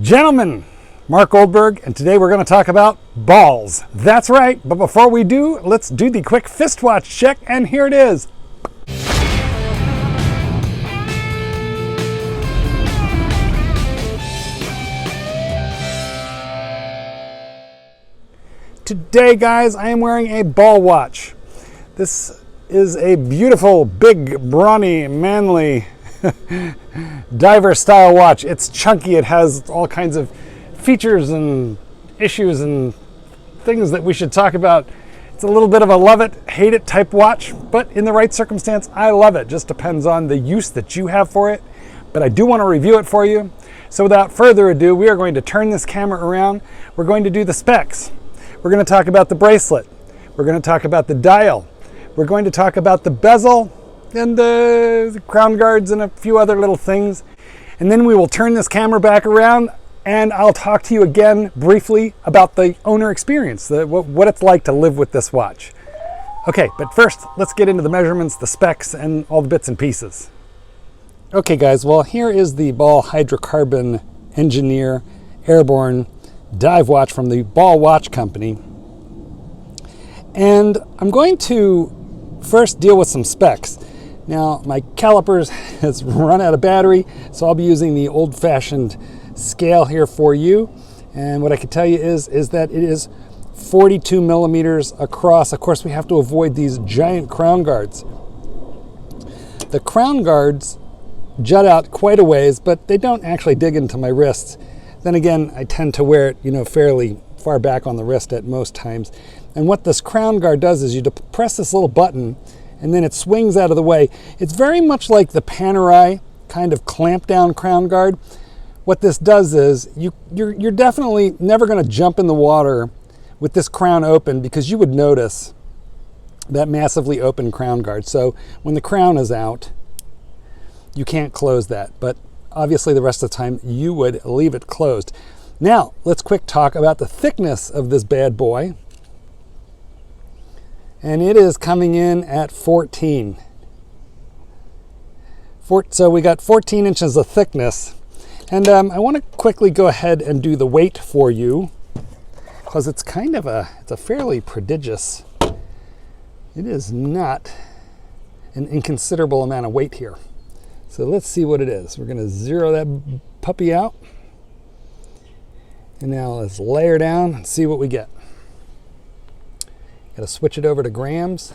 Gentlemen, Mark Goldberg, and today we're going to talk about balls. That's right, but before we do, let's do the quick fist watch check, and here it is. Today, guys, I am wearing a ball watch. This is a beautiful, big, brawny, manly diver style watch. It's chunky. It has all kinds of features and issues and things that we should talk about. It's a little bit of a love it, hate it type watch, but in the right circumstance, I love it. Just depends on the use that you have for it. But I do want to review it for you. So without further ado, we are going to turn this camera around. We're going to do the specs. We're going to talk about the bracelet. We're going to talk about the dial. We're going to talk about the bezel and the crown guards and a few other little things. And then we will turn this camera back around and I'll talk to you again briefly about the owner experience, what it's like to live with this watch. Okay, but first, let's get into the measurements, the specs, and all the bits and pieces. Okay, guys, well, here is the Ball Hydrocarbon Engineer Airborne dive watch from the Ball Watch Company. And I'm going to first deal with some specs. Now, my calipers has run out of battery, so I'll be using the old-fashioned scale here for you. And what I can tell you is that it is 42 millimeters across. Of course, we have to avoid these giant crown guards. The crown guards jut out quite a ways, but they don't actually dig into my wrists. Then again, I tend to wear it, fairly far back on the wrist at most times. And what this crown guard does is you press this little button and then it swings out of the way. It's very much like the Panerai kind of clamp down crown guard. What this does is you're definitely never going to jump in the water with this crown open because you would notice that massively open crown guard. So when the crown is out, you can't close that. But obviously the rest of the time you would leave it closed. Now, let's quick talk about the thickness of this bad boy. And it is coming in at 14. So we got 14 inches of thickness. And I want to quickly go ahead and do the weight for you because it's kind of it's a fairly prodigious, it is not an inconsiderable amount of weight here. So let's see what it is. We're going to zero that puppy out. And now let's layer down and see what we get. Got to switch it over to grams.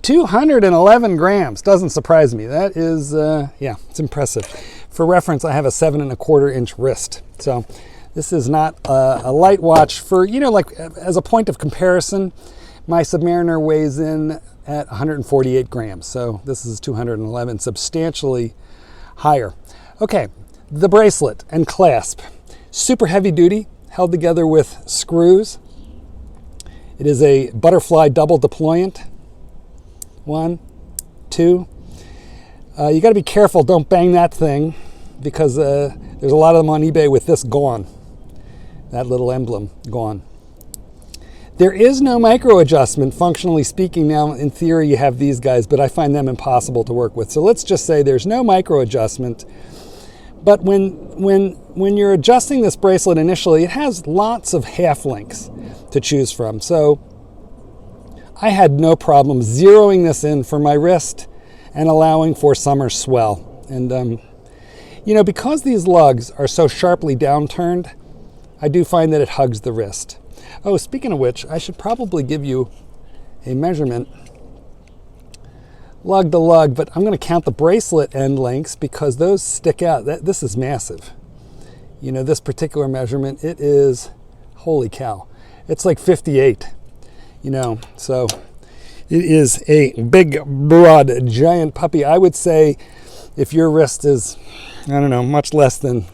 211 grams. Doesn't surprise me. That is, yeah, it's impressive. For reference, I have a 7¼ inch wrist. So this is not a light watch. For, like as a point of comparison, my Submariner weighs in at 148 grams. So this is 211, substantially higher. Okay, the bracelet and clasp. Super heavy duty, held together with screws. It is a butterfly double deployant. 1, 2. You got to be careful, don't bang that thing because there's a lot of them on eBay with this gone. That little emblem gone. There is no micro adjustment, functionally speaking. Now, in theory, you have these guys, but I find them impossible to work with. So let's just say there's no micro adjustment. But when you're adjusting this bracelet initially, it has lots of half links to choose from. So I had no problem zeroing this in for my wrist and allowing for summer swell. And, because these lugs are so sharply downturned, I do find that it hugs the wrist. Oh, speaking of which, I should probably give you a measurement lug to lug, but I'm going to count the bracelet end lengths because those stick out. This is massive. This particular measurement, it is, holy cow, it's like 58, so it is a big, broad, giant puppy. I would say if your wrist is, I don't know, much less than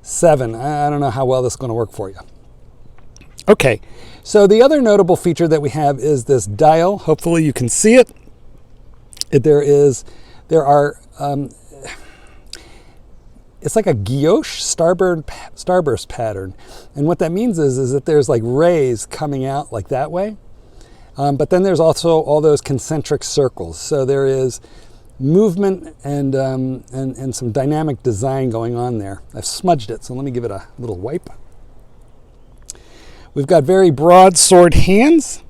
7, I don't know how well this is going to work for you. Okay, so the other notable feature that we have is this dial. Hopefully you can see it. There are it's like a guilloche starburst pattern. And what that means is that there's like rays coming out like that way. But then there's also all those concentric circles. So there is movement and some dynamic design going on there. I've smudged it, so let me give it a little wipe. We've got very broad sword hands,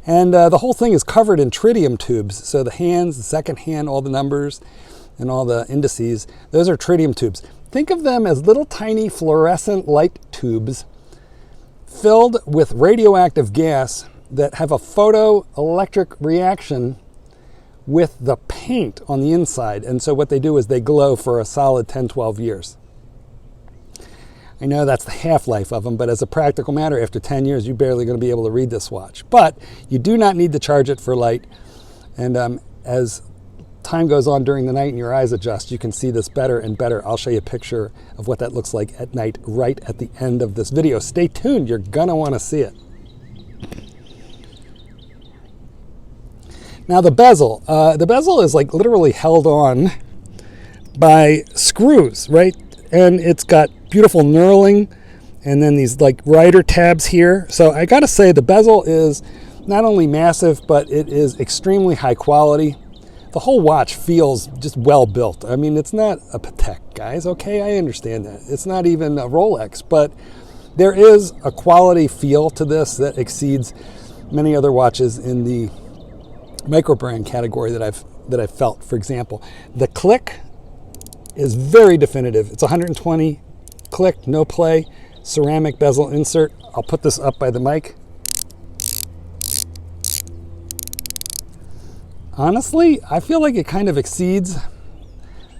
and the whole thing is covered in tritium tubes. So the hands, the second hand, all the numbers, and all the indices, those are tritium tubes. Think of them as little tiny fluorescent light tubes filled with radioactive gas that have a photoelectric reaction with the paint on the inside. And so what they do is they glow for a solid 10, 12 years. I know that's the half-life of them, but as a practical matter, after 10 years, you're barely going to be able to read this watch. But you do not need to charge it for light. And as time goes on during the night and your eyes adjust, you can see this better and better. I'll show you a picture of what that looks like at night right at the end of this video. Stay tuned. You're going to want to see it. Now the bezel is like literally held on by screws, right? And it's got beautiful knurling and then these like rider tabs here. So I gotta say the bezel is not only massive, but it is extremely high quality. The whole watch feels just well built. I mean, it's not a Patek, guys, okay? I understand that. It's not even a Rolex, but there is a quality feel to this that exceeds many other watches in the micro brand category that I've felt. For example, the click is very definitive. It's 120 click, no play, ceramic bezel insert. I'll put this up by the mic. Honestly, I feel like it kind of exceeds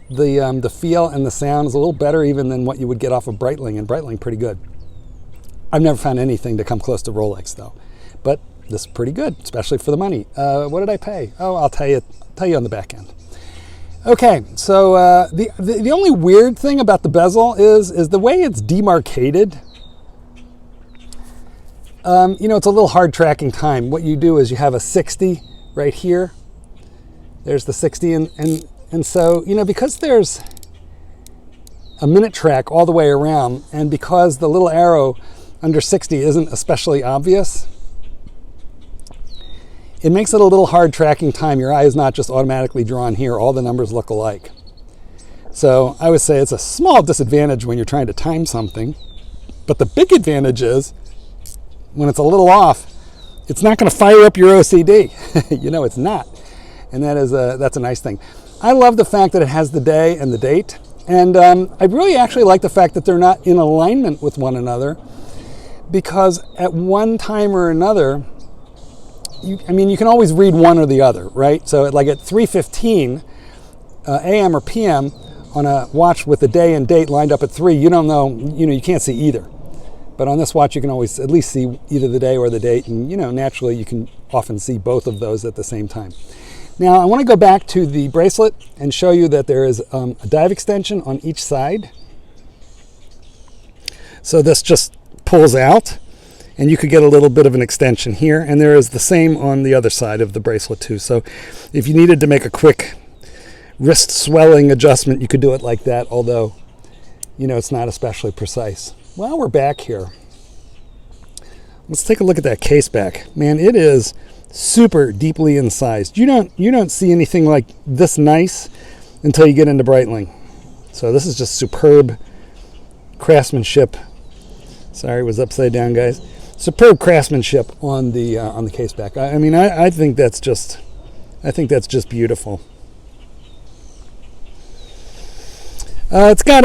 the feel, and the sound is a little better even than what you would get off of Breitling, and Breitling pretty good. I've never found anything to come close to Rolex though, but this is pretty good, especially for the money. What did I pay? Oh, I'll tell you on the back end. Okay, so the only weird thing about the bezel is the way it's demarcated. You know, it's a little hard tracking time. What you do is you have a 60 right here. There's the 60, and so, you know, because there's a minute track all the way around, and because the little arrow under 60 isn't especially obvious, it makes it a little hard tracking time. Your eye is not just automatically drawn here. All the numbers look alike. So I would say it's a small disadvantage when you're trying to time something. But the big advantage is when it's a little off, it's not going to fire up your OCD. You know, it's not. And that's a nice thing. I love the fact that it has the day and the date. And I really actually like the fact that they're not in alignment with one another, because at one time or another, you can always read one or the other, right? So like at 3:15 a.m. or p.m. on a watch with the day and date lined up at 3, you don't know, you can't see either. But on this watch, you can always at least see either the day or the date, and naturally you can often see both of those at the same time. Now I want to go back to the bracelet and show you that there is a dive extension on each side. So this just pulls out, and you could get a little bit of an extension here, and there is the same on the other side of the bracelet too. So if you needed to make a quick wrist swelling adjustment, you could do it like that, although it's not especially precise. While we're back here, let's take a look at that case back. Man, it is super deeply incised. You don't see anything like this nice until you get into Breitling. So this is just superb craftsmanship. Sorry, it was upside down, guys. Superb craftsmanship on the case back. I think that's just beautiful. It's got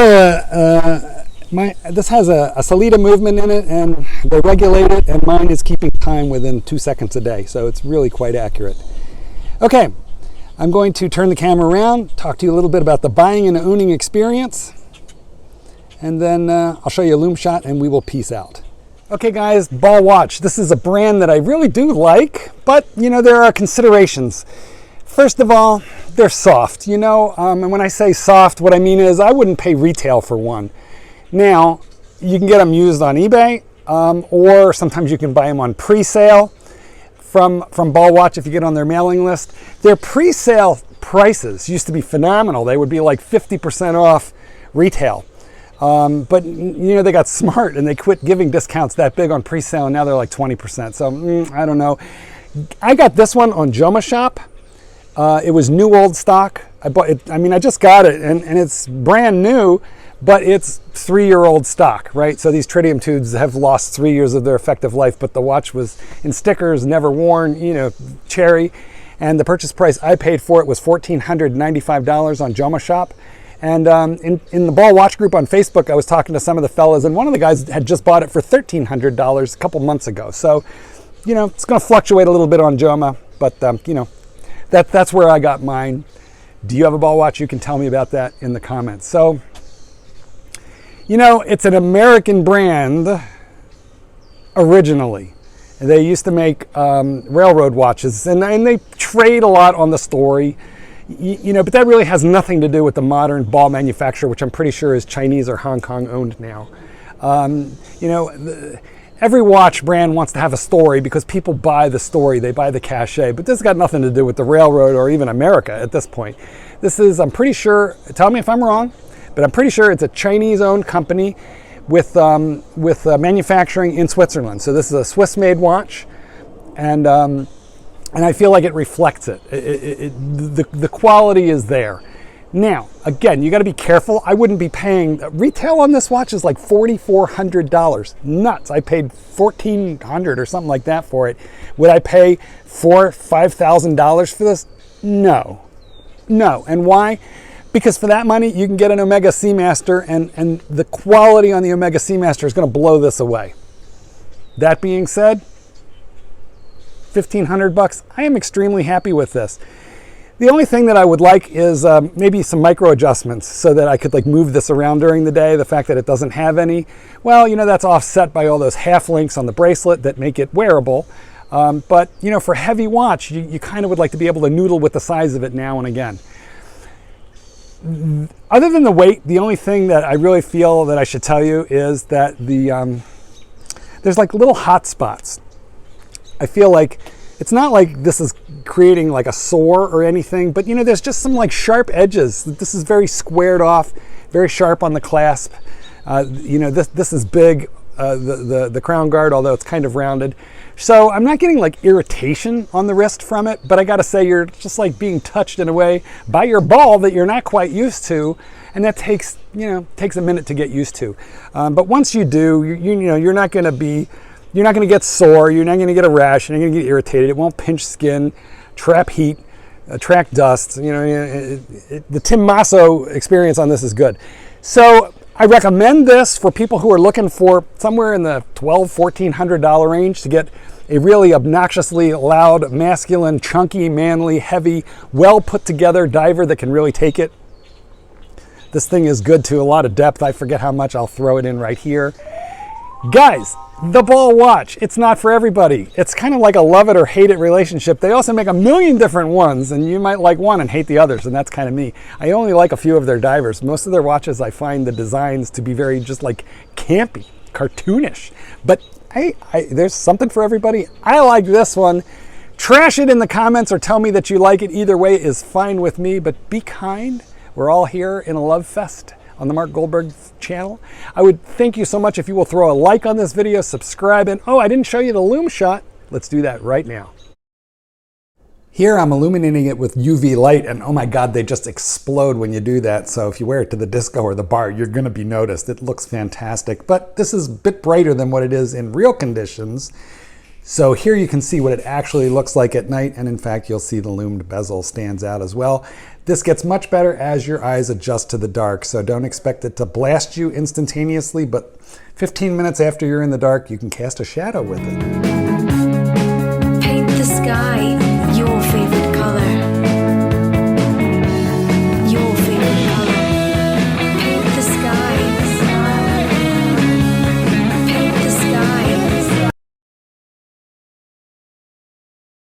this has a Salida movement in it, and they regulate it, and mine is keeping time within 2 seconds a day, so it's really quite accurate. Okay, I'm going to turn the camera around, talk to you a little bit about the buying and owning experience, and then I'll show you a lume shot, and we will peace out. Okay guys, Ball Watch. This is a brand that I really do like, but there are considerations. First of all, they're soft, and when I say soft, what I mean is I wouldn't pay retail for one. Now, you can get them used on eBay, or sometimes you can buy them on pre-sale from Ball Watch if you get on their mailing list. Their pre-sale prices used to be phenomenal. They would be like 50% off retail. But they got smart and they quit giving discounts that big on pre-sale, and now they're like 20%. So I don't know. I got this one on Joma Shop. It was new old stock. I bought it. I mean, I just got it, and it's brand new, but it's 3-year-old stock, right? So these tritium tubes have lost 3 years of their effective life, but the watch was in stickers, never worn, you know, cherry. And the purchase price I paid for it was $1,495 on Joma Shop. And in the Ball Watch group on Facebook, I was talking to some of the fellas, and one of the guys had just bought it for $1,300 a couple months ago. So, you know, it's going to fluctuate a little bit on Joma, but, you know, that's where I got mine. Do you have a Ball watch? You can tell me about that in the comments. So, you know, it's an American brand originally. They used to make railroad watches, and they trade a lot on the story, you know, but that really has nothing to do with the modern ball manufacturer, which I'm pretty sure is Chinese or Hong Kong owned now. You know, every watch brand wants to have a story because people buy the story, they buy the cachet, but this has got nothing to do with the railroad or even America at this point. This is, I'm pretty sure, tell me if I'm wrong, but I'm pretty sure it's a Chinese-owned company with manufacturing in Switzerland. So this is a Swiss-made watch, and I feel like it reflects it. The quality is there. Now, again, you got to be careful. I wouldn't be paying retail on this watch is like $4,400. Nuts! I paid $1,400 or something like that for it. Would I pay $5,000 for this? No, no. And why? Because for that money, you can get an Omega Seamaster, and the quality on the Omega Seamaster is going to blow this away. That being said, $1,500, I am extremely happy with this. The only thing that I would like is maybe some micro adjustments so that I could like move this around during the day. The fact that it doesn't have any, well, you know, that's offset by all those half links on the bracelet that make it wearable. But, you know, for heavy watch, you kind of would like to be able to noodle with the size of it now and again. Other than the weight, the only thing that I really feel that I should tell you is that there's like little hot spots. I feel like it's not like this is creating like a sore or anything, but you know, there's just some like sharp edges. This is very squared off, very sharp on the clasp. You know, this is big, the crown guard, although it's kind of rounded. So I'm not getting like irritation on the wrist from it, but I gotta say you're just like being touched in a way by your ball that you're not quite used to, and that takes a minute to get used to. But once you do, you know, you're not gonna get sore, you're not gonna get a rash, you're not gonna get irritated. It won't pinch skin, trap heat, track dust. You know, the Tim Masso experience on this is good. So I recommend this for people who are looking for somewhere in the $1,200, $1,400 range to get a really obnoxiously loud, masculine, chunky, manly, heavy, well put together diver that can really take it. This thing is good to a lot of depth. I forget how much. I'll throw it in right here. Guys, the Ball watch, it's not for everybody. It's kind of like a love it or hate it relationship. They also make a million different ones, and you might like one and hate the others, and that's kind of me. I only like a few of their divers. Most of their watches, I find the designs to be very just like campy, cartoonish. But hey, there's something for everybody. I like this one. Trash it in the comments or tell me that you like it. Either way is fine with me, but be kind. We're all here in a love fest on the Mark Goldberg channel. I would thank you so much if you will throw a like on this video, subscribe, and oh, I didn't show you the lume shot. Let's do that right now. Here I'm illuminating it with UV light, and oh my God, they just explode when you do that. So if you wear it to the disco or the bar, you're gonna be noticed. It looks fantastic, but this is a bit brighter than what it is in real conditions. So here you can see what it actually looks like at night, and in fact, you'll see the lumed bezel stands out as well. This gets much better as your eyes adjust to the dark, so don't expect it to blast you instantaneously, but 15 minutes after you're in the dark, you can cast a shadow with it.